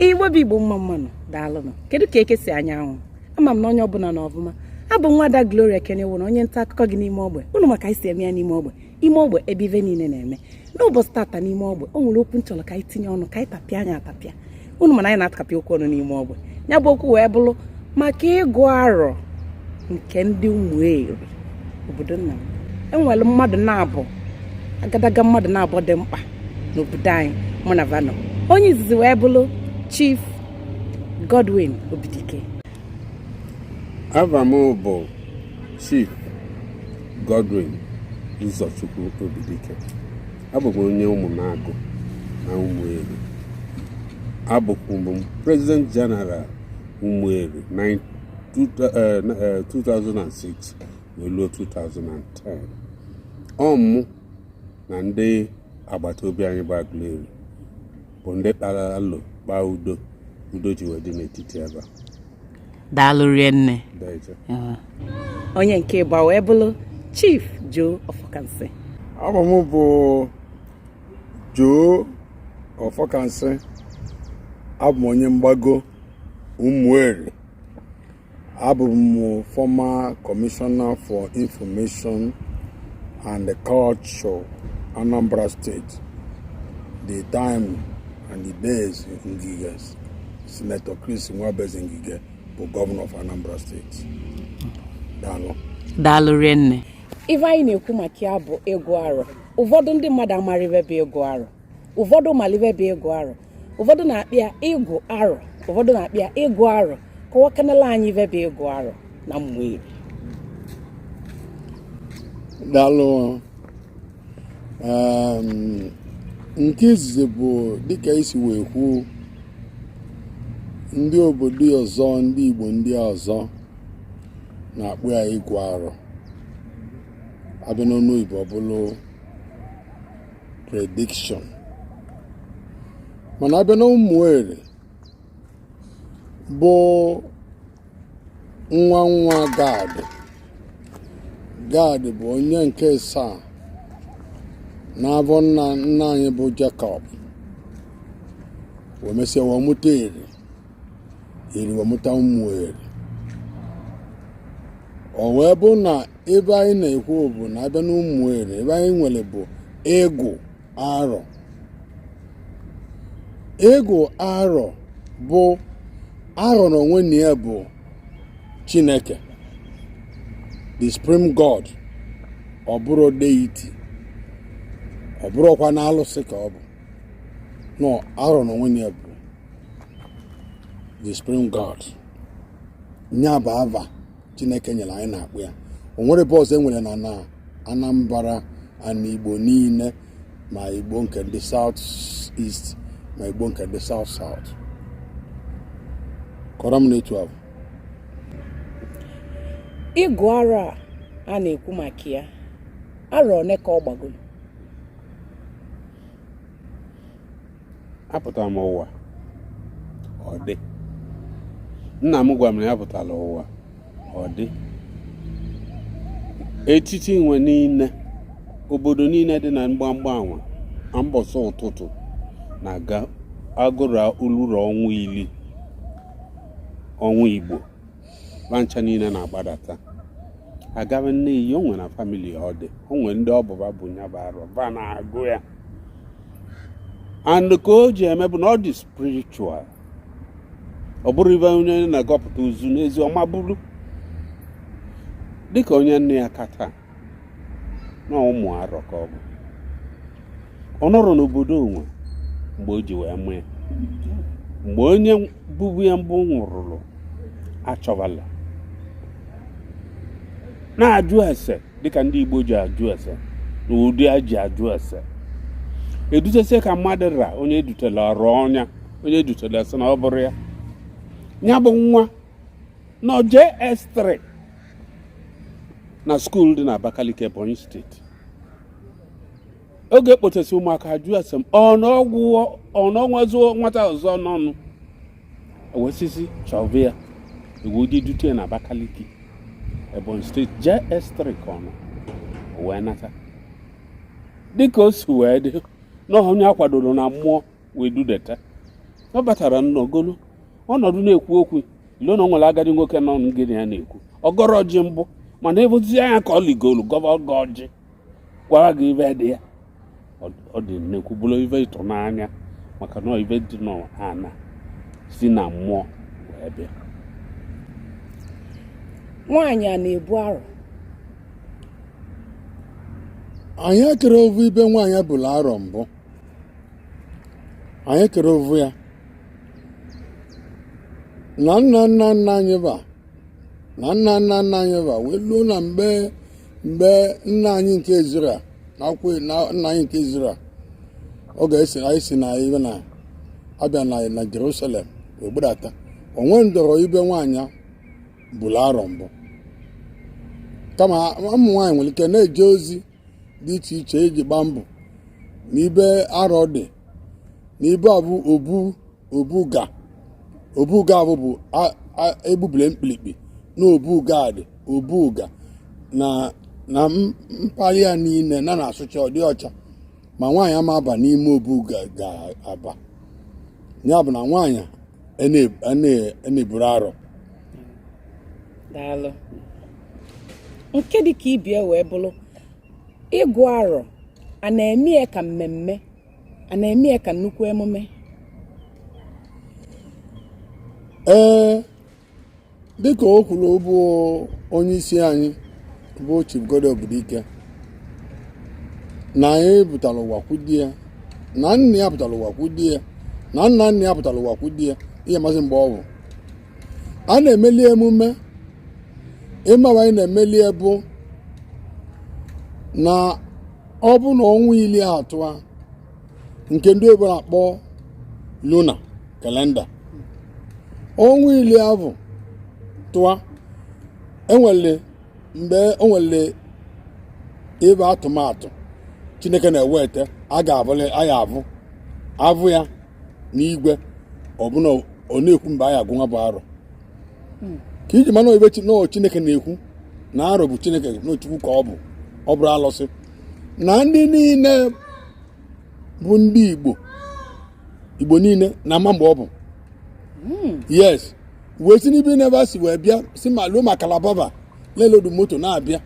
Igbo bụ Igbo mma mmanụ daalụnụ. Kedu ka eke si anya anwụ? Ama m na onye ọbụla na ọbụma. Abụ nwada Gloria Kenewona, onye nta akụkọ gị n'ime ogbe. Unu maka isi eme ya n'ime ogbe. Ime ogbe ebe ive niile na-eme. N'ụbọchị tata n'ime ogbe, o nwere okwu nchọrọ ka anyị tinye ọnụ, ka anyị tapịa anya atapịa. Unu mana anyị na-atapịa okwu ọnụ n'ime ogbe. Ya bụ okwu wee bụrụ maka ịgụ arọ nke ndị Ụmụeri obodo nna m. Enwere mmadụ na-abụ agadaga mmadụ na-abụ dị mkpa n'obodo anyị mụ na Vano. Onye izizi wee bụrụ Chief Godwin Obidike. Ava m bụ Chief Godwin Ụzọchukwu Obidike. Abụ m onye Ụmụnagụ na Ụmụeri. Abụkwa m President General Ụmụeri na 2006 ruo 2010. Ọmụ na ndị agbata obi anyị bụ Agụleri bụ ndị kpara alụ kpaa udo ji wee dị n'etiti ebe a. Daalụ rienne. Onye nke ịgba wee bụrụ Chief Joe Ọfọkansị. Abụ m bụ Joe Ọfọkansị. Abụ m onye mgbago Ụmụeri. Abụ m former Commissioner for Information and Culture, Anambra State. The time and the days in Ngige, Senator Chris Nwabeze Ngige bụ Governor of Anambra State. Daalụ rienne. Ife anyị na-ekwu maka ya bụ ịgụ arọ. Ụfọdụ ndị mmadụ amara ife bụ ịgụ arọ. Ụfọdụ mara ife bụ ịgụ arọ. Ụfọdụ na-akpịa ịgụ arọ. Ụfọdụ na-akpịa ịgụ arọ. Kọwakanala anyị ife bụ ịgụ arọ na Ụmụeri. Daalụ. Nke izizi bụ dịka isi wee kwuo, ndị obodo ọzọ, ndị Igbo ndị ọzọ na-akpụ ya ịgụ arọ. Abịa n'ọnụ Igbo ọ bụrụ prediction. Mana abịa na Ụmụeri bụ nwa Gad bụ onye nke saa n'abọ nna anyị bụ Jacob. Wee mesịa wee mụta Eri wee mụta Ụmụeri. O wee bụ na ebe anyị na-ekwu bụ na abịa na Ụmụeri, ebe anyị nwere bụ ịgụ arọ. Ịgụ arọ bụ arọ na onwe na ya bụ Chineke, the supreme God. Ọ bụrụ deity, ọ bụrụkwa na alụsị ka ọ bụ. No, arọ na onwe na ya bụ the supreme God. Nya bụ ava Chineke nyere anyị na-akpụ ya. O nwere bọọsụ enwere na Anambra na Igbo niile, ma Igbo nke ndị South East ma Igbo nke ndị South South. Kọrọ m n'etu ahụ. Ịgụ arọ a na-ekwu maka ya, arọ one ka ọ gbagoro? Apụtara m ụwa ọ dị. Nna m gwara m na ya pụtara ụwa ọ dị. Etiti nwe niile, obodo niile dị na mgbamgba anwa na mbọsị ụtụtụ na-aga agụrụ uluru ọnwa Igbo bancha niile na-agbadata. Agaghị nne iyi, o nwere na famili ọ dị, o nwere ndị ọbụba bụ nya bụ arọ ba na-agụ ya. And ka o ji eme bụ na ọ dị spiritual. Ọ bụrụ ibe onye na-agọpụta ozu n'ezi ọma bụrụ dịka onye nne ya kata na ụmụ arọ ka ọ bụ. Ọ nọrọ n'obodo onwe mgbe o ji wee mụ ya. Mgbe onye bụbu ya mbụ nwụrụrụ achọbala na-ajụ ese dịka ndị Igbo ji ajụ ese na ụdị a ji ajụ ese. Edutese ka mmadụ ra onye edutela ọrụ ọnya, onye edutela ese na ọ bụrụ ya. ya bụ nwa nọ JS3 na skuul dị na Abakaliki, Ebonyi steeti. Oge kpochasị ụmụaka jụọ ase m ọnọnwezuo nwata ọzọ n'ọnụ ewesisi chọva ya ewudi dute na Abakaliki, Ebonyi steeti, JS3 ka ọnụ wee nata. Dịka o si wee dị n'ọha onye akwadoro na mmụọ wee dudeta. Ọ batara n'ogolo ọnọdụ na-ekwu okwu ilo na nwere agadi nwoke nọ ngịnị ya na-ekwu ọgọrọ ji mbụ mana ebuzi anya ka ọ ligolu gọvanọ ọjị gwara gị ibe dị ya. Ọ dị nnekwu bụrụ ibe ịtụnanya maka na ibe dị n'ana si na mmụọ wee bịa. Nwaanyị a na-ebu arọ. Anyị ekere ovu ibe nwaanyị bụla arọ mbụ. Anyị ekere ovu ya na nna anyị ba wee luo na mgbe nna anyị nke Izrel na nna anyị nke Izrel ọ ga-esi anyị si na ibe na abịa na Jerusalem wee gbadata onwe ndọrọ ibe nwaanyị bụla arọ mbụ, kama ụmụ nwaanyị nwere ike na-eje ozi dị iche iche iji gbaa mbọ na ibe arọ dị na ibe abụ obuga bụ egbubile mkpirikpi na obuga na mpaghara ya niile na na-asụcha ọ dị ọcha ma nwaanyị ama aba n'ime obuga ga-aba. Ya bụ na nwaanyị na-eburu arọ. Daalụ. Nke dị ka ibie wee bụrụ ịgụ arọ a na-eme ya ka mmemme, a na-eme ya ka nnukwu emume. Dịka o kwuru bụ onye isi anyị bụ Chief Godobudike na anyị pụtara ụwa kwudie ya na nna ya pụtara ụwa kwudie ya na nna ya pụtara ụwa kwudie ya ihe masị mgbe ọ bụ a na-emeli emume ịmawa anyị na-emeli bụ na ọ bụ na ọnwa iri atụa nke ndị obodo na-akpọ luna kalenda ọnwa iri ahụ tụa enwere mgbe o nwere ebe atụmatụ Chineke na-eweta a ga-abụ avụ ya n'igwe ọbụna ọ na-ekwu mgbe anyị agụ nwa bụ arọ ka iji mana ibe Chineke na-ekwu na arọ bụ Chineke n'Chukwu ka ọ bụrụ alụsị na ndị niile bụ ndị Igbo niile na ama mgbe ọ bụ yes wee si n'ibe n'ebe si wee bịa si ma luo ma Kalababa lelodu moto na-abịa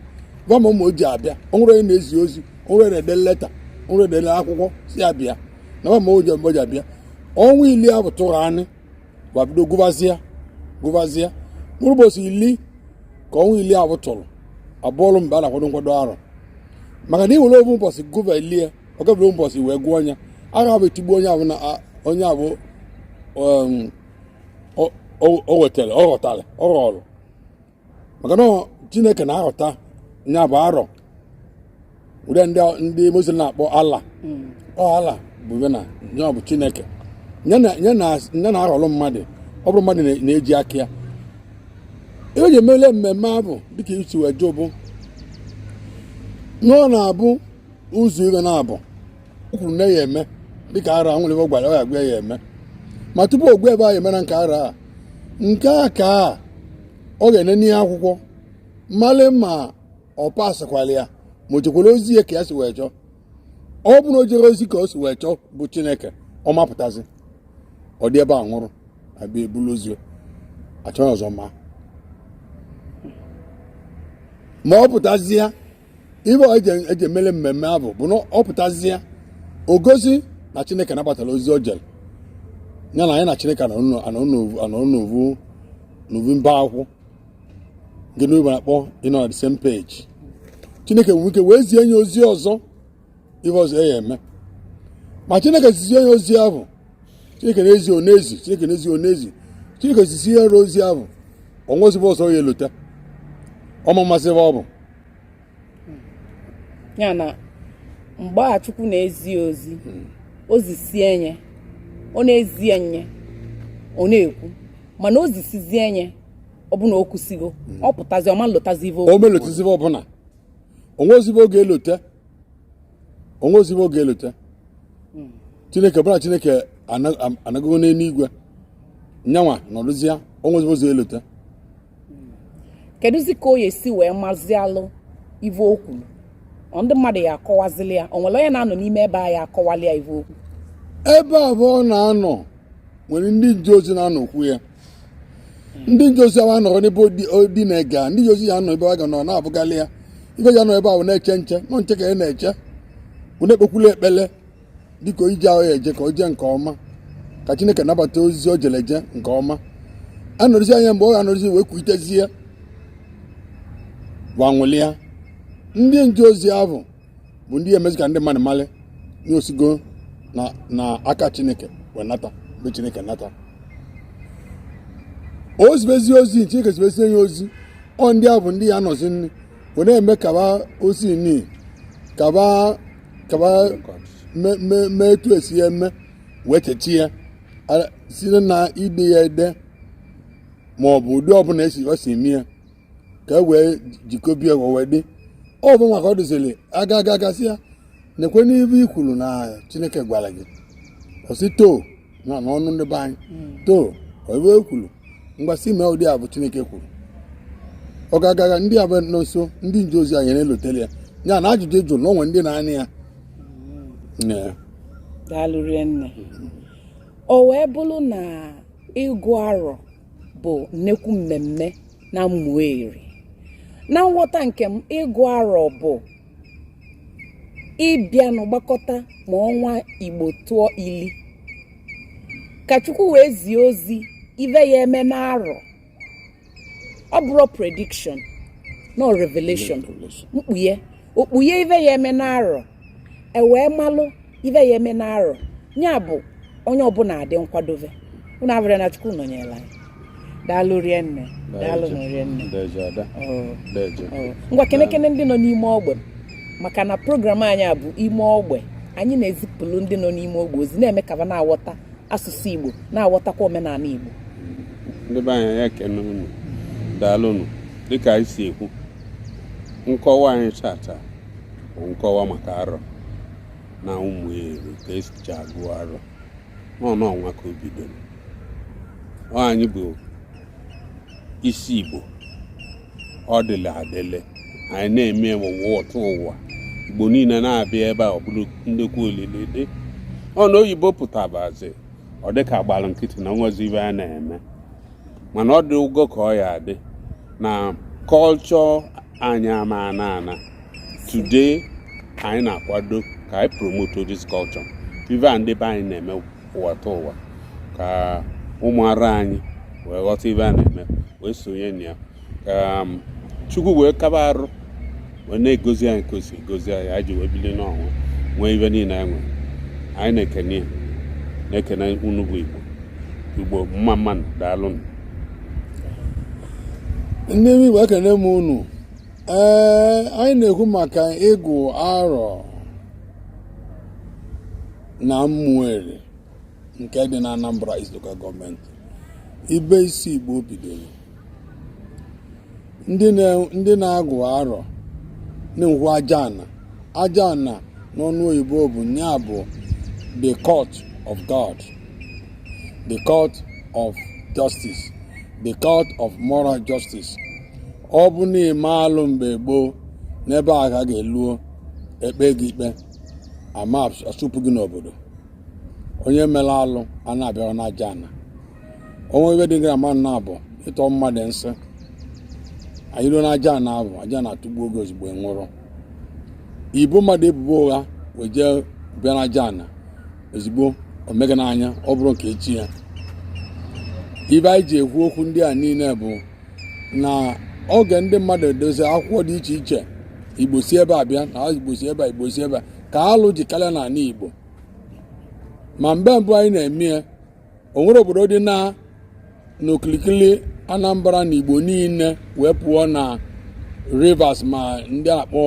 gwa ma o ji abịa onwere onye na-ezi ozi onwere na-ede leta onwere na-ede akwụkwọ si abịa na ma o ji abịa ọnwa ili ahụ tụrụ anyị gwabido gụbazie mkpụrụ ụbọchị ili ka ọnwa ili ahụ tụrụ abụọlụ mgbe a na-akwado arọ maka na iwere obu ụbọchị gụva ilie ọ gabere ụbọchị wee gụọ ọnya agha bụ etigbu onye abụ o wetara ọ ghọtara ọ ghọrọ maka na Chineke na-aghọta nya bụ arọ ụdị ndị Muslim na-akpọ Allah Allah bụ ya bụ Chineke ya na-aghọrọ mmadụ ọ bụrụ mmadụ na-eji aka ya ihe ji emele mmemme abụ dịka isi wee jụ bụ na ọ na-abụ ụzọ ibe na-abụ o kwuru na ya eme dịka ara nwere ebe ọ gwara ọ ya gwa ya eme ma tupu ogwe ebe ahụ emere nke ara a nke a ka ọ ga-ene n'ihe akwụkwọ mmalị ma ọ pasịkwala ya ma o chekwara ozi ya ka ya si wee chọọ ọ bụ na o jere ozi ka o si wee chọọ bụ Chineke ọ mapụtazi ọ dị ebe a nwụrụ abịa ebulu ozi achọghị ọzọ ma ọ pụtazie ibe eji emele mmemme abụ bụ na ọ pụtazie o gosi na Chineke nabatara ozi o jere ya na anyị na Chineke anọ n'ovu mba akwụkwọ nke n'oyibo na-akpọ ịnọ na the same page. Chineke nwere ike wee zie nye ozi ọzọ ibe ọzọ ya eme ma Chineke zizie onye ozi ahụ Chineke na-ezi onezi Chineke zizi ihe nrụ ozi ahụ onwezibe ọzọ ya elota ọma mmasị ebe ọ bụ ya na mgbe a Chukwu na-ezi ozi sie nye ọ na-ezi nye ọ na-ekwu mana o zisizie nye ọbụna o kwụsịgo ọ pụtazi ọma lotazi ive o melotazive ọbụla onwe ozive oge elote Chineke bụla Chineke anagogo n'eluigwe nyanwa nọrụzie onwe ozive ozi elote. kedụzi ka o yesi wee mazialụ ive okwu ndị mmadụ ya akọwazili ya o nwere onye na-anọ n'ime ebe a ya akọwali ya ive okwu ebe abụọ na-anọ nwere ndị nje ozi na-anọ okwu ya ndị nje ozi ahụ anọrọ n'ebe odi na-ega ndị nje ozi ya anọ ebe a ga nọ na-abụgalị ya ibe ya nọ ebe ahụ na-eche nche nọ nche ka ya na-eche bụ na-ekpekwula ekpele dịka ije ahụ ya eje ka o jee nke ọma ka Chineke nabata ozi o jere eje nke ọma anọrịzi anya mgbe ọ ga-anọrịzi wee kwuitezie gbanwụli ya ndị nje ozi ahụ bụ ndị emezi ka ndị mmadụ malị n'osigo na aka Chineke wee nata mgbe Chineke nata ozibezi ozi Chineke zibezi enye ozi ọ ndị ahụ bụ ndị ya nọzi nri wee na-eme kaba osi ni kaba mee etu esi ya eme wee chechi ya site na ide ya ede ma ọ bụ ụdị ọbụla ọ si eme ya ka e wee jikọbie wee dị ọ bụ maka ọ dịziri agasị ya nekwe n'ibe i kwuru na Chineke gwara gị ọsị too na n'ọnụ ndị be anyị too ebe e kwuru mgbasị mee ụdị a bụ Chineke kwuru ọ ga-agaga ndị abụ nso ndị nje ozi anyị na-elotele ya ya na ajụjụ jụrụ na onwe ndị na-anị ya daalụ rinne o wee bụrụ na ịgụ arọ bụ nnekwu mmemme na Ụmụeri na nghọta nke m ịgụ arọ bụ ịbịa n'ọgbakọta ma ọnwa Igbo tụọ ili ka Chukwu wee zie ozi ive ya eme n'arọ ọ bụrụ prediction no revelation okpughe ive ya eme n'arọ wee malụ ive ya eme n'arọ ya bụ onye ọbụla adị nkwadobe unu abụrụ na Chukwu nọnyere anyị daalụ rienne daalụ rienne ngwa kenekene ndị nọ n'ime ogbe maka na program anyị a bụ ime ogbe anyị na-ezipụlụ ndị nọ n'ime ogbe ozi na-eme ka ha na-aghọta asụsụ Igbo na-aghọtakwa omenala Igbo ndị be anyị ya kene unu daalụnụ dịka anyị si ekwu nkọwa anyị tata bụ nkọwa maka arọ na Ụmụeri ka esicha agụ arọ n'ọnwa ka o bidoro anyị bụ isi Igbo ọ dịla adịle anyị na-eme ụwa otu ụwa Igbo niile na-abịa ebe a ọ bụrụ ndekwa olile dị ọ na oyibo pụtabazi ọ dịka gbara nkịtị na nwazi ibe a na-eme mana ọ dị ụgọ ka ọ ya adị na kọlchọ anyị ama ana today anyị na-akwado ka anyị promote this culture ibe a ndị be anyị na-eme ụwata ụwa ka ụmụara anyị wee ghọta ibe a na-eme wee sonye na ya ka Chukwu wee kaba arụ wee na-egozi anyị ka o si egozi anyị anyị ji wee bili n'ọnwa nwee ibe niile anyị nwere anyị na-ekene unu bụ Igbo mma mmanụ daalụnụ ndị Igbo ekene m unu anyị na-ekwu maka ịgụ arọ na Ụmụeri nke dị na Anambra East Local Government ibe isi Igbo bidoro ndị na-agụ arọ na-enwe aja ana n'ọnụ oyibo bụ nya bụ the court of God, the court of justice, the court of moral justice. Ọ bụ na ime alụ mgbe gboo n'ebe a ka ga-eluo ekpe gị ikpe ama asụpụ gị n'obodo onye mere alụ a na-abịara n'aja ana onwe ebe dị gara mmadụ na-abụ ịtọ mmadụ nsị anyị ruo n'aja ana abụ aja na-atụgbu oge ozugbo nwụrụ ibu mmadụ ebubo ụgha wee jee bịa n'aja ana ozugbo omega n'anya ọ bụrụ nke echi ya ibe anyị ji ekwu okwu ndị a niile bụ na oge ndị mmadụ edozi akwụkwọ dị iche iche Igbo si ebe a bịa na Igbo si ebe a Igbo si ebe a ka alụ ji karịa n'ala Igbo ma mgbe mbụ anyị na-eme ya o nwere obodo dị n'okilikili Anambra na Igbo niile wee pụọ na Rivers ma ndị akpọ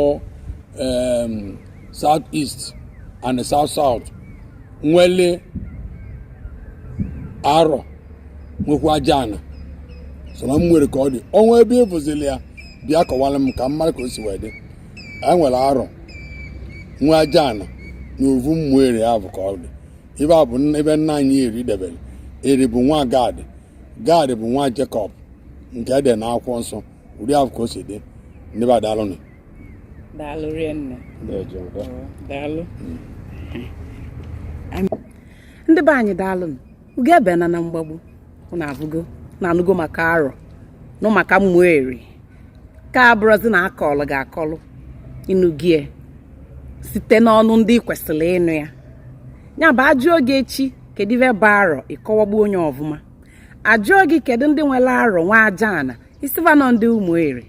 South East and South South nwele arọ nwekwa aja ana so na Ụmụeri ka ọ dị ọnwa ebe evozili ya bịa kọwara m ka mmadụ ka o si wee dị e nwere arọ nwe aja ana na ovu Ụmụeri ahụ ka ọ dị ibe a bụ ebe nna anyị Eri debere. Eri bụ nwa Gad bụ nwa Jekọb nke ede na akwụkwọ nsọ ụdị ahụ ka o si dị ndị be adalụnụ daalụ rienne daalụ ndị be anyị daalụnụ ugo ebe na mgbagbu unu abụgo na anụgo maka arọ nụ maka Ụmụeri ka abụrụzi na akọlụ ga-akọlụ ịnụgie site n'ọnụ ndị kwesịrị ịnụ ya ya bụ ajụọ gị echi kedu ife bụ arọ ịkọwagbu onye ọfụma ajụọ gị kedu ndị nwere arọ nwa aja ana isivanọ ndị Ụmụeri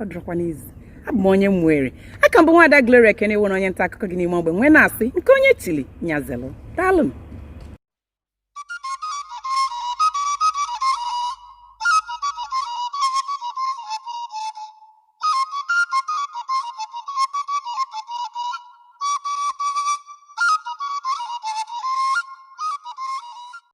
ọ dịrọkwa n'izu abụ m onye Ụmụeri aka mbụ nwada Gloria Ekene were onye nta akụkọ gị n'ime ogbe nwee na-asị nke onye tili nyazelụ daalụ